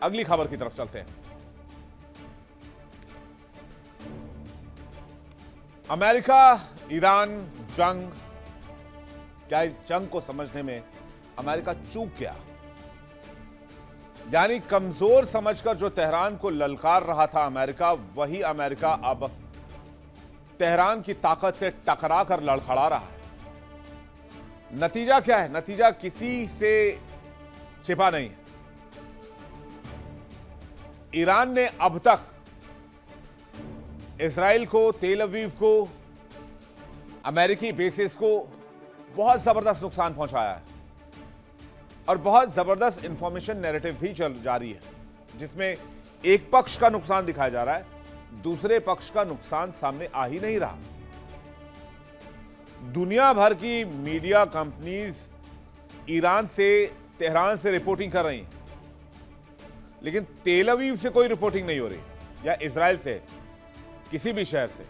अगली खबर की तरफ चलते हैं। अमेरिका ईरान जंग, क्या इस जंग को समझने में अमेरिका चूक गया? यानी कमजोर समझकर जो तेहरान को ललकार रहा था अमेरिका, वही अमेरिका अब तेहरान की ताकत से टकरा कर लड़खड़ा रहा है। नतीजा क्या है? नतीजा किसी से छिपा नहीं है। ईरान ने अब तक इजराइल को, तेल अवीव को, अमेरिकी बेसिस को बहुत जबरदस्त नुकसान पहुंचाया है और बहुत जबरदस्त इंफॉर्मेशन नैरेटिव भी चल जारी है, जिसमें एक पक्ष का नुकसान दिखाया जा रहा है, दूसरे पक्ष का नुकसान सामने आ ही नहीं रहा। दुनिया भर की मीडिया कंपनीज ईरान से, तेहरान से रिपोर्टिंग कर रही हैं, लेकिन तेल अवीव से कोई रिपोर्टिंग नहीं हो रही, या इजराइल से, किसी भी शहर से।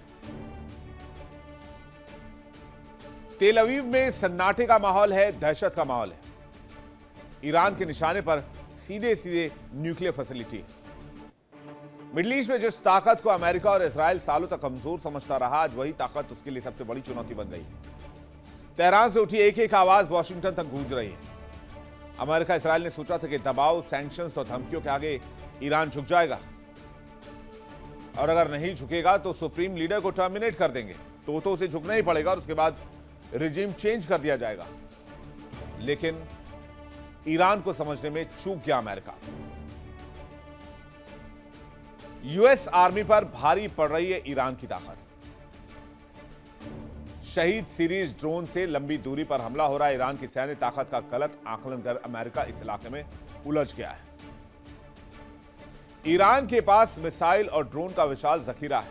तेल अवीव में सन्नाटे का माहौल है, दहशत का माहौल है। ईरान के निशाने पर सीधे सीधे न्यूक्लियर फैसिलिटी। मिडिल ईस्ट में जिस ताकत को अमेरिका और इजराइल सालों तक कमजोर समझता रहा, आज वही ताकत उसके लिए सबसे बड़ी चुनौती बन गई। तेहरान से उठी एक एक आवाज वॉशिंगटन तक गूंज रही है। अमेरिका, इजराइल ने सोचा था कि दबाव, सैंक्शंस और धमकियों के आगे ईरान झुक जाएगा, और अगर नहीं झुकेगा तो सुप्रीम लीडर को टर्मिनेट कर देंगे, तो उसे झुकना ही पड़ेगा और उसके बाद रिजीम चेंज कर दिया जाएगा। लेकिन ईरान को समझने में चूक गया अमेरिका। यूएस आर्मी पर भारी पड़ रही है ईरान की ताकत। शहीद सीरीज ड्रोन से लंबी दूरी पर हमला हो रहा है। ईरान की सैन्य ताकत का गलत आकलन कर अमेरिका इस इलाके में उलझ गया है। ईरान के पास मिसाइल और ड्रोन का विशाल जखीरा है।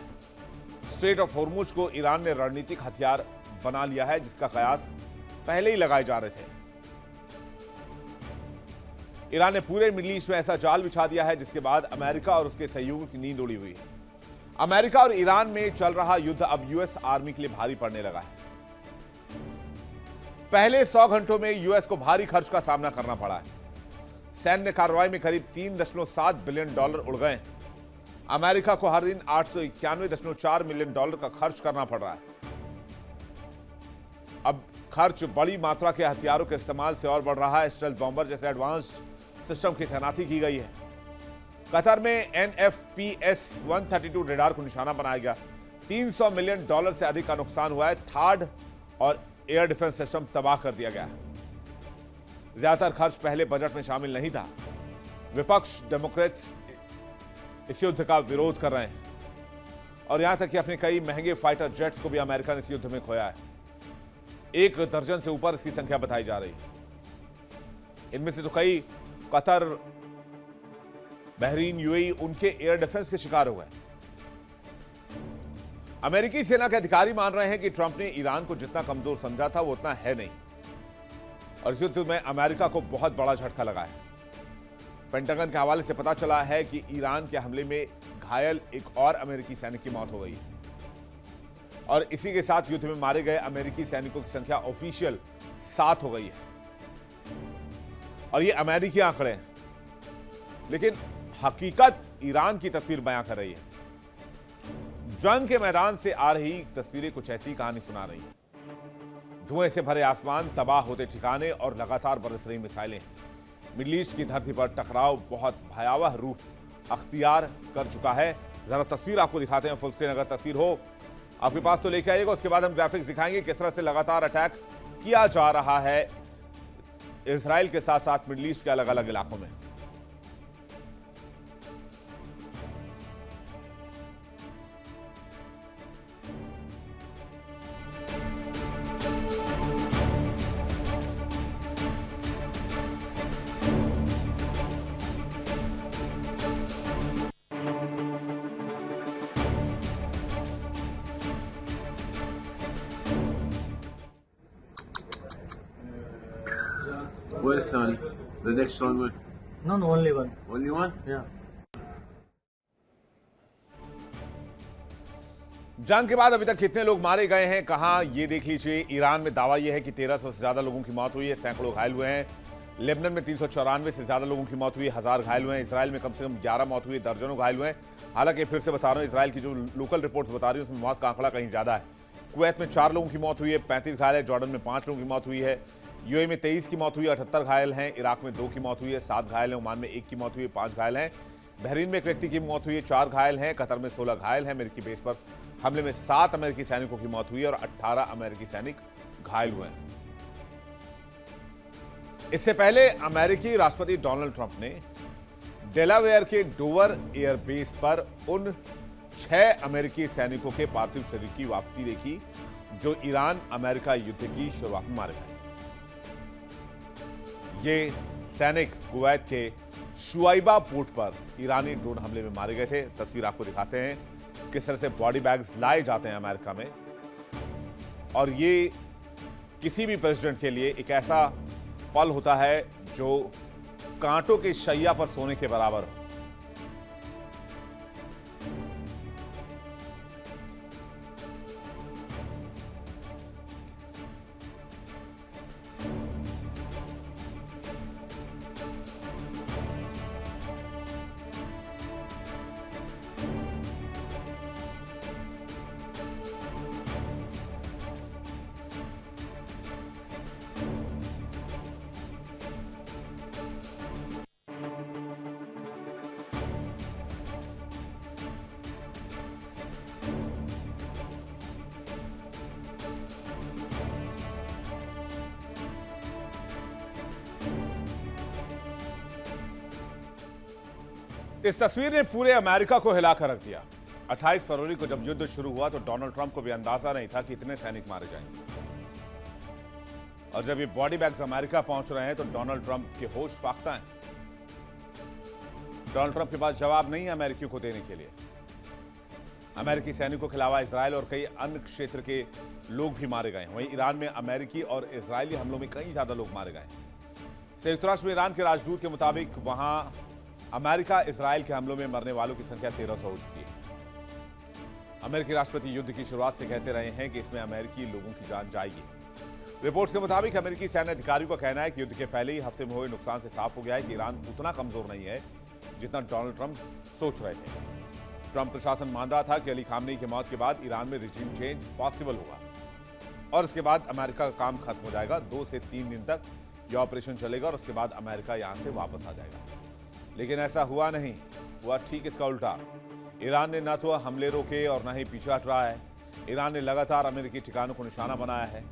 स्ट्रेट ऑफ होर्मुज को ईरान ने रणनीतिक हथियार बना लिया है, जिसका कयास पहले ही लगाए जा रहे थे। ईरान ने पूरे मिडिल ईस्ट में ऐसा जाल बिछा दिया है, जिसके बाद अमेरिका और उसके सहयोगियों की नींद उड़ी हुई है। अमेरिका और ईरान में चल रहा युद्ध अब यूएस आर्मी के लिए भारी पड़ने लगा है। पहले 100 घंटों में यूएस को भारी खर्च का सामना करना पड़ा है। सैन्य कार्रवाई में करीब $3.7 बिलियन उड़ गए। अमेरिका को हर दिन $891.4 मिलियन का खर्च करना पड़ रहा है। अब खर्च बड़ी मात्रा के हथियारों के इस्तेमाल से और बढ़ रहा है। स्टेल्थ बॉम्बर जैसे एडवांस्ड सिस्टम की तैनाती की गई है। कतर में NFPS-132 रेडार को निशाना बनाया गया। $300 मिलियन से अधिक का नुकसान हुआ है। थार्ड और एयर डिफेंस सिस्टम तबाह कर दिया गया है। ज्यादातर खर्च पहले बजट में शामिल नहीं था। विपक्ष डेमोक्रेट्स इस युद्ध का विरोध कर रहे हैं और यहां तक कि अपने कई महंगे फाइटर जेट्स को भी अमेरिका ने इस युद्ध में खोया है। 1 दर्जन से ऊपर इसकी संख्या बताई जा रही है। इनमें से तो कई कतर, बहरीन, यूएई उनके एयर डिफेंस के शिकार हो गए। अमेरिकी सेना के अधिकारी मान रहे हैं कि ट्रंप ने ईरान को जितना कमजोर समझा था वो उतना है नहीं, और इस युद्ध में अमेरिका को बहुत बड़ा झटका लगा है। पेंटागन के हवाले से पता चला है कि ईरान के हमले में घायल एक और अमेरिकी सैनिक की मौत हो गई है, और इसी के साथ युद्ध में मारे गए अमेरिकी सैनिकों की संख्या ऑफिशियल 7 हो गई है। और ये अमेरिकी आंकड़े हैं, लेकिन हकीकत ईरान की तस्वीर बयां कर रही है। जंग के मैदान से आ रही तस्वीरें कुछ ऐसी कहानी सुना रही है। धुएं से भरे आसमान, तबाह होते ठिकाने और लगातार बरस रही मिसाइलें। मिडिल ईस्ट की धरती पर टकराव बहुत भयावह रूप अख्तियार कर चुका है। जरा तस्वीर आपको दिखाते हैं फुल स्क्रीन, अगर तस्वीर हो आपके पास तो लेके आइएगा। उसके बाद हम ग्राफिक्स दिखाएंगे किस तरह से लगातार अटैक किया जा रहा है इजराइल के साथ साथ मिडिल ईस्ट के अलग अलग इलाकों में। Where's Sonny? The next one one? No, only one. Only one? Yeah. जंग के बाद अभी तक कितने लोग मारे गए हैं, कहां, ये देख लीजिए। ईरान में दावा यह है कि 1300 से ज्यादा लोगों की मौत हुई है, सैकड़ों घायल हुए हैं। लेबनान में 394 से ज्यादा लोगों की मौत हुई, 1000 घायल हुए हैं। इसराइल में कम से कम 11 मौत हुई, दर्जनों घायल हुए हैं। हालांकि फिर से बता रहा हूं, इसराइल की जो लोकल रिपोर्ट्स बता रही है उसमें मौत का आंकड़ा कहीं ज्यादा है। कुवैत में 4 लोगों की मौत हुई है, 35 घायल है। जॉर्डन में 5 लोगों की मौत हुई है। यूएई में 23 की मौत हुई है, 78 घायल हैं। इराक में 2 की मौत हुई है, 7 घायल हैं। ओमान में 1 की मौत हुई है, 5 घायल हैं। बहरीन में एक व्यक्ति की मौत हुई है, 4 घायल हैं। कतर में 16 घायल हैं। अमेरिकी बेस पर हमले में 7 अमेरिकी सैनिकों की मौत हुई है और 18 अमेरिकी सैनिक घायल हुए हैं। इससे पहले अमेरिकी राष्ट्रपति डोनाल्ड ट्रंप ने डेलावेयर के डोवर एयरबेस पर उन 6 अमेरिकी सैनिकों के पार्थिव शरीर की वापसी देखी जो ईरान अमेरिका युद्ध की शुरुआत में मारे गए। ये सैनिक कुवैत के शुआइबा पोर्ट पर ईरानी ड्रोन हमले में मारे गए थे। तस्वीर आपको दिखाते हैं किस तरह से बॉडी बैग्स लाए जाते हैं अमेरिका में, और ये किसी भी प्रेसिडेंट के लिए एक ऐसा पल होता है जो कांटों के शैया पर सोने के बराबर हो। इस तस्वीर ने पूरे अमेरिका को हिलाकर रख दिया। 28 फरवरी को जब युद्ध शुरू हुआ तो डोनाल्ड ट्रंप को भी अंदाजा नहीं था कि इतने सैनिक मारे जाएंगे, और जब ये बॉडी बैग्स अमेरिका पहुंच रहे हैं तो डोनाल्ड ट्रंप के होश फाख्ता हैं। डोनाल्ड ट्रंप के पास जवाब नहीं है अमेरिकियों को देने के लिए। अमेरिकी सैनिकों के अलावा इसराइल और कई अन्य क्षेत्र के लोग भी मारे गए। वहीं ईरान में अमेरिकी और इजरायली हमलों में कई ज्यादा लोग मारे गए। संयुक्त राष्ट्र में ईरान के राजदूत के मुताबिक वहां अमेरिका इसराइल के हमलों में मरने वालों की संख्या 1300 हो चुकी है। अमेरिकी राष्ट्रपति युद्ध की शुरुआत से कहते रहे हैं कि इसमें अमेरिकी लोगों की जान जाएगी। रिपोर्ट्स के मुताबिक अमेरिकी सैन्य अधिकारियों का कहना है कि युद्ध के पहले ही हफ्ते में हुए नुकसान से साफ हो गया है कि ईरान उतना कमजोर नहीं है जितना डोनाल्ड ट्रंप सोच रहे थे। ट्रंप प्रशासन मान रहा था कि अली खामनेई की मौत के बाद ईरान में रिजीम चेंज पॉसिबल होगा और उसके बाद अमेरिका का काम खत्म हो जाएगा। 2 से 3 दिन तक यह ऑपरेशन चलेगा और उसके बाद अमेरिका यहां से वापस आ जाएगा। लेकिन ऐसा हुआ नहीं, हुआ ठीक इसका उल्टा। ईरान ने न तो हमले रोके और न ही पीछे हट रहा है। ईरान ने लगातार अमेरिकी ठिकानों को निशाना बनाया है।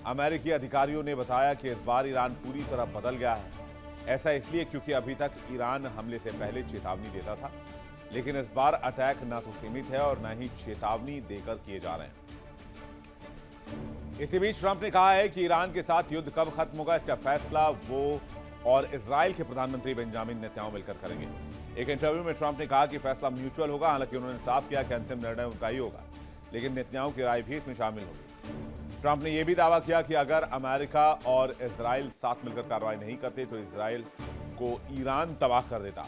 अमेरिकी अधिकारियों ने बताया कि इस बार ईरान पूरी तरह बदल गया है। ऐसा इसलिए क्योंकि अभी तक ईरान हमले से पहले चेतावनी देता था, लेकिन इस बार अटैक न तो सीमित है और न ही चेतावनी देकर किए जा रहे हैं। इसी बीच ट्रंप ने कहा है कि ईरान के साथ युद्ध कब खत्म होगा इसका फैसला वो और इजराइल के प्रधानमंत्री बेंजामिन नेतन्याहू मिलकर करेंगे। एक इंटरव्यू में ट्रंप ने कहा कि फैसला म्यूचुअल होगा। हालांकि उन्होंने साफ किया कि अंतिम निर्णय उनका ही होगा, लेकिन नेतन्याहू की राय भी इसमें शामिल होगी। ट्रंप ने यह भी दावा किया कि अगर अमेरिका और इजराइल साथ मिलकर कार्रवाई नहीं करते तो इजराइल को ईरान तबाह कर देता।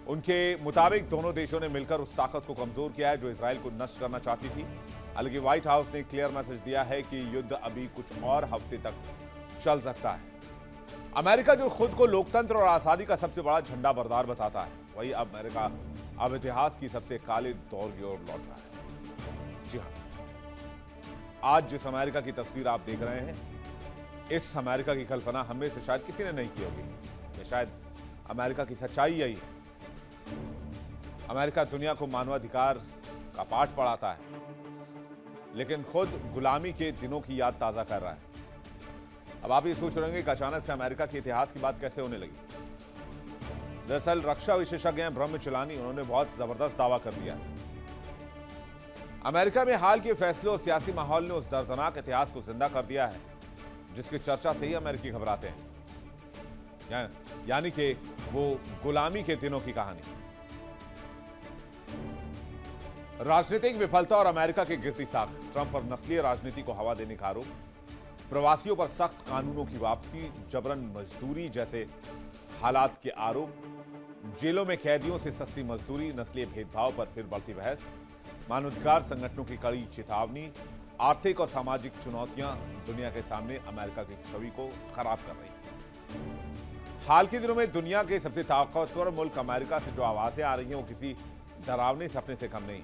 उनके मुताबिक दोनों देशों ने मिलकर उस ताकत को कमजोर किया है जो इजराइल को नष्ट करना चाहती थी। हालांकि व्हाइट हाउस ने क्लियर मैसेज दिया है कि युद्ध अभी कुछ और हफ्ते तक चल सकता है। अमेरिका जो खुद को लोकतंत्र और आजादी का सबसे बड़ा झंडा बरदार बताता है, वही अमेरिका अब इतिहास की सबसे काले दौर की ओर लौट रहा है। जी हां, आज जिस अमेरिका की तस्वीर आप देख रहे हैं, इस अमेरिका की कल्पना हमें से शायद किसी ने नहीं की होगी। ये शायद अमेरिका की सच्चाई यही है। अमेरिका दुनिया को मानवाधिकार का पाठ पढ़ाता है, लेकिन खुद गुलामी के दिनों की याद ताजा कर रहा है। अब आप ये सोच रहे होंगे कि अचानक से अमेरिका के इतिहास की बात कैसे होने लगी। दरअसल रक्षा विशेषज्ञ ब्रह्म चिलानी, उन्होंने बहुत जबरदस्त दावा कर दिया। अमेरिका में हाल के फैसलों और सियासी माहौल ने उस दर्दनाक इतिहास को जिंदा कर दिया है जिसकी चर्चा से ही अमेरिकी घबराते हैं, यानी कि वो गुलामी के दिनों की कहानी। राजनीतिक विफलता और अमेरिका की गिरती साख, ट्रंप पर नस्लीय राजनीति को हवा देने का आरोप, प्रवासियों पर सख्त कानूनों की वापसी, जबरन मजदूरी जैसे हालात के आरोप, जेलों में कैदियों से सस्ती मजदूरी, नस्लीय भेदभाव पर फिर बढ़ती बहस, मानवाधिकार संगठनों की कड़ी चेतावनी, आर्थिक और सामाजिक चुनौतियां दुनिया के सामने अमेरिका की छवि को खराब कर रही हैं। हाल के दिनों में दुनिया के सबसे ताकतवर मुल्क अमेरिका से जो आवाजें आ रही हैं वो किसी डरावने सपने से कम नहीं।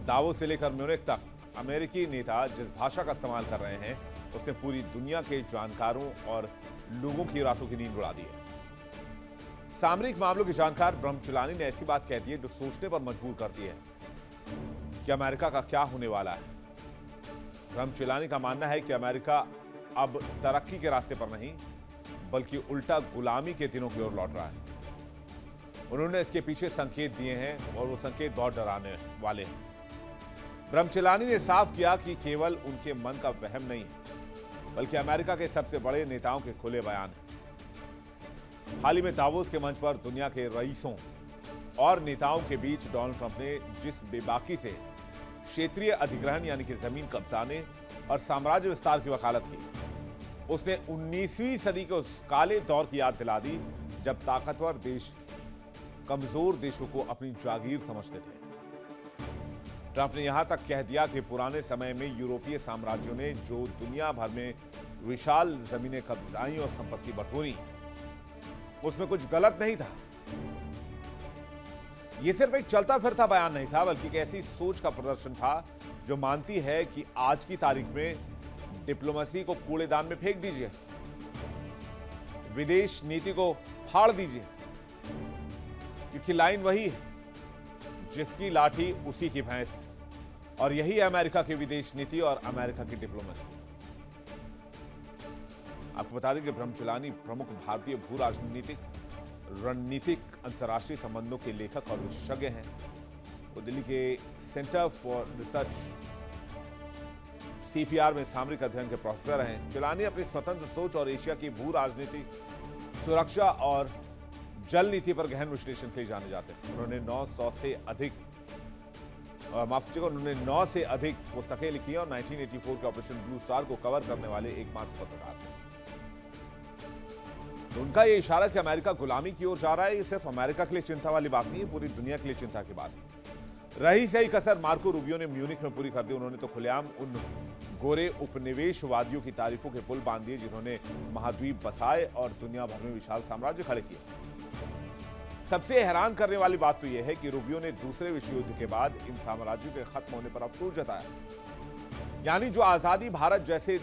दावोस से लेकर म्यूनिख तक अमेरिकी नेता जिस भाषा का इस्तेमाल कर रहे हैं उसने पूरी दुनिया के जानकारों और लोगों की रातों की नींद उड़ा दी है। सामरिक मामलों के जानकार ब्रह्मचुलानी ने ऐसी बात कह दी है जो सोचने पर मजबूर करती है कि अमेरिका का क्या होने वाला है। ब्रह्मचुलानी का मानना है कि अमेरिका अब तरक्की के रास्ते पर नहीं बल्कि उल्टा गुलामी के दिनों की ओर लौट रहा है। उन्होंने इसके पीछे संकेत दिए हैं और वो संकेत बहुत डराने वाले हैं। ब्रह्मचुलानी ने साफ किया कि केवल उनके मन का वहम नहीं है बल्कि अमेरिका के सबसे बड़े नेताओं के खुले बयान हैं। हाल ही में दावोस के मंच पर दुनिया के रईसों और नेताओं के बीच डोनाल्ड ट्रंप ने जिस बेबाकी से क्षेत्रीय अधिग्रहण यानी कि जमीन कब्जाने और साम्राज्य विस्तार की वकालत की, उसने 19वीं सदी के उस काले दौर की याद दिला दी जब ताकतवर देश कमजोर देशों को अपनी जागीर समझते थे। ट्रंप ने यहां तक कह दिया कि पुराने समय में यूरोपीय साम्राज्यों ने जो दुनिया भर में विशाल जमीनें कब्जाई और संपत्ति बटोरी उसमें कुछ गलत नहीं था। यह सिर्फ एक चलता फिरता बयान नहीं था बल्कि एक ऐसी सोच का प्रदर्शन था जो मानती है कि आज की तारीख में डिप्लोमेसी को कूड़ेदान में फेंक दीजिए, विदेश नीति को फाड़ दीजिए, क्योंकि लाइन वही है जिसकी लाठी उसी की भैंस, और यही है अमेरिका की विदेश नीति और अमेरिका की डिप्लोमेसी। आपको बता दें कि ब्रह्मचुलानी प्रमुख भारतीय भू राजनीतिक रणनीतिक अंतर्राष्ट्रीय संबंधों के लेखक और विशेषज्ञ हैं। वो दिल्ली के सेंटर फॉर रिसर्च सीपीआर में सामरिक अध्ययन के प्रोफेसर हैं। चुलानी अपनी स्वतंत्र सोच और एशिया की भू राजनीति, सुरक्षा और जल नीति पर गहन विश्लेषण के लिए जाने जाते हैं। उन्होंने 9 से अधिक पुस्तकें लिखी हैं और 1984 के ऑपरेशन ब्लू स्टार को कवर करने वाले एकमात्र पत्रकार थे। तो उनका यह इशारा कि अमेरिका गुलामी की ओर जा रहा है, ये सिर्फ अमेरिका के लिए चिंता वाली बात नहीं है, पूरी दुनिया के लिए चिंता की बात है। रही सही कसर मार्को रूबियो ने म्यूनिख में पूरी कर दी। उन्होंने तो खुलेआम उन गोरे उपनिवेशवादियों की तारीफों के पुल बांध दिए जिन्होंने महाद्वीप बसाए और दुनिया भर में विशाल साम्राज्य खड़े किए। सबसे हैरान करने वाली बात तो यह है कि रूबियो ने दूसरे विश्व युद्ध के बाद इन साम्राज्यों के खत्म होने पर अफसोस जताया। यानी जो आजादी भारत जैसे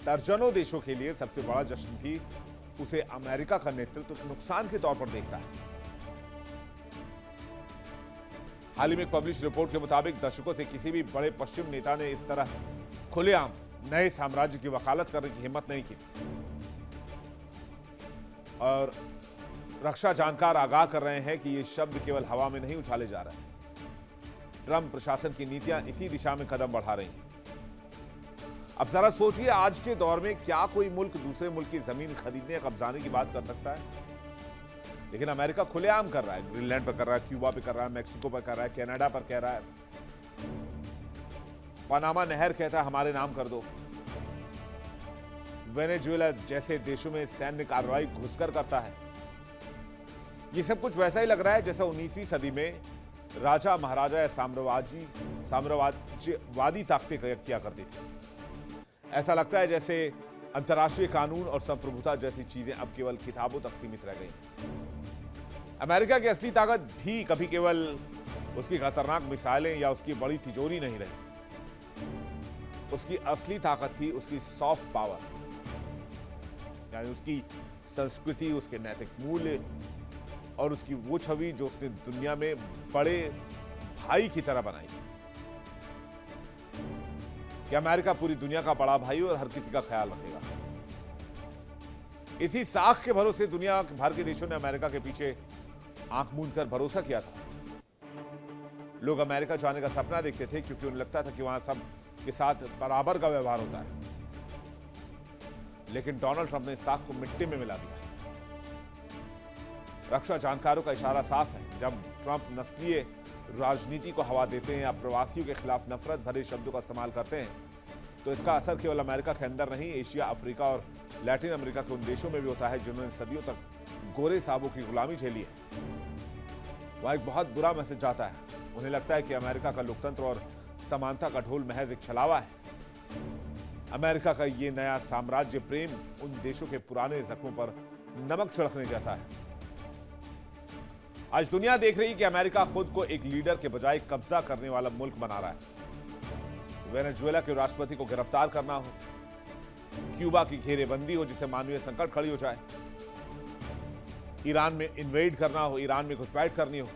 दर्जनों देशों के लिए सबसे बड़ा जश्न थी, उसे अमेरिका का नेतृत्व नुकसान के तौर पर देखता है। हाल ही में एक पब्लिश रिपोर्ट के मुताबिक दशकों से किसी भी बड़े पश्चिम नेता ने इस तरह खुलेआम नए साम्राज्य की वकालत करने की हिम्मत नहीं की। और रक्षा जानकार आगाह कर रहे हैं कि ये शब्द केवल हवा में नहीं उछाले जा रहे हैं। ट्रंप प्रशासन की नीतियां इसी दिशा में कदम बढ़ा रही हैं। अब जरा सोचिए, आज के दौर में क्या कोई मुल्क दूसरे मुल्क की जमीन खरीदने या कब्जाने की बात कर सकता है? लेकिन अमेरिका खुलेआम कर रहा है। ग्रीनलैंड पर कर रहा है, क्यूबा पे कर रहा है, मैक्सिको पर कर रहा है, कनाडा पर कह रहा है, पनामा नहर कहता है हमारे नाम कर दो, वेनेजुएला जैसे देशों में सैन्य कार्रवाई घुसकर करता है। ये सब कुछ वैसा ही लग रहा है जैसा 19वीं सदी में राजा महाराजा या साम्राज्यवादी ताकतें किया करती थी। ऐसा लगता है जैसे अंतर्राष्ट्रीय कानून और संप्रभुता जैसी चीजें अब केवल किताबों तक सीमित रह गई। अमेरिका की असली ताकत भी कभी केवल उसकी खतरनाक मिसाइलें या उसकी बड़ी तिजोरी नहीं रही। उसकी असली ताकत थी उसकी सॉफ्ट पावर, यानी उसकी संस्कृति, उसके नैतिक मूल्य और उसकी वो छवि जो उसने दुनिया में बड़े भाई की तरह बनाई कि अमेरिका पूरी दुनिया का बड़ा भाई और हर किसी का ख्याल रखेगा। इसी साख के भरोसे दुनिया भर के देशों ने अमेरिका के पीछे आंख मूंद कर भरोसा किया था। लोग अमेरिका जाने का सपना देखते थे क्योंकि उन्हें लगता था कि वहां सब के साथ बराबर का व्यवहार होता है। लेकिन डोनाल्ड ट्रंप ने साख को मिट्टी में मिला दिया। रक्षा जानकारों का इशारा साफ है। जब ट्रंप नस्लीय राजनीति को हवा देते हैं या प्रवासियों के खिलाफ नफरत भरे शब्दों का इस्तेमाल करते हैं, तो इसका असर केवल अमेरिका के अंदर नहीं, एशिया, अफ्रीका और लैटिन अमेरिका के उन देशों में भी होता है जिन्होंने सदियों तक गोरे साबों की गुलामी झेली है। वह एक बहुत बुरा मैसेज जाता है। उन्हें लगता है कि अमेरिका का लोकतंत्र और समानता का ढोल महज एक छलावा है। अमेरिका का ये नया साम्राज्य प्रेम उन देशों के पुराने जख्मों पर नमक छिड़कने जैसा है। आज दुनिया देख रही है कि अमेरिका खुद को एक लीडर के बजाय कब्जा करने वाला मुल्क बना रहा है। वेनेजुएला के राष्ट्रपति को गिरफ्तार करना हो, क्यूबा की घेरेबंदी हो जिससे मानवीय संकट खड़ी हो जाए, ईरान में इन्वेड करना हो, ईरान में घुसपैठ करनी हो,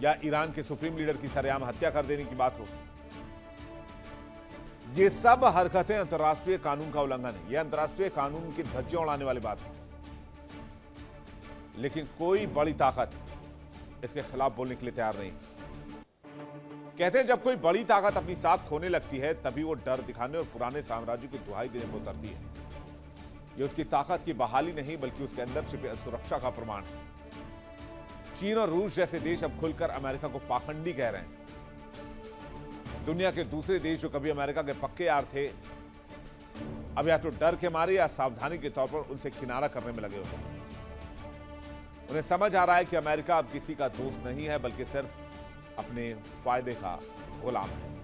या ईरान के सुप्रीम लीडर की सरेआम हत्या कर देने की बात हो, ये सब हरकतें अंतर्राष्ट्रीय कानून का उल्लंघन है। यह अंतर्राष्ट्रीय कानून की धज्जियां उड़ाने वाली बात है। लेकिन कोई बड़ी ताकत इसके खिलाफ बोलने के लिए तैयार नहीं। कहते हैं जब कोई बड़ी ताकत अपनी साथ खोने लगती है तभी वो डर दिखाने और पुराने साम्राज्य की दुहाई देने पर उतरती है। ये उसकी ताकत की बहाली नहीं बल्कि उसके अंदर छिपे सुरक्षा का प्रमाण है। चीन और रूस जैसे देश अब खुलकर अमेरिका को पाखंडी कह रहे हैं। दुनिया के दूसरे देश जो कभी अमेरिका के पक्के यार थे, अब या तो डर के मारे या सावधानी के तौर पर उनसे किनारा करने में लगे होते हैं। उन्हें समझ आ रहा है कि अमेरिका अब किसी का दोस्त नहीं है बल्कि सिर्फ अपने फायदे का गुलाम है।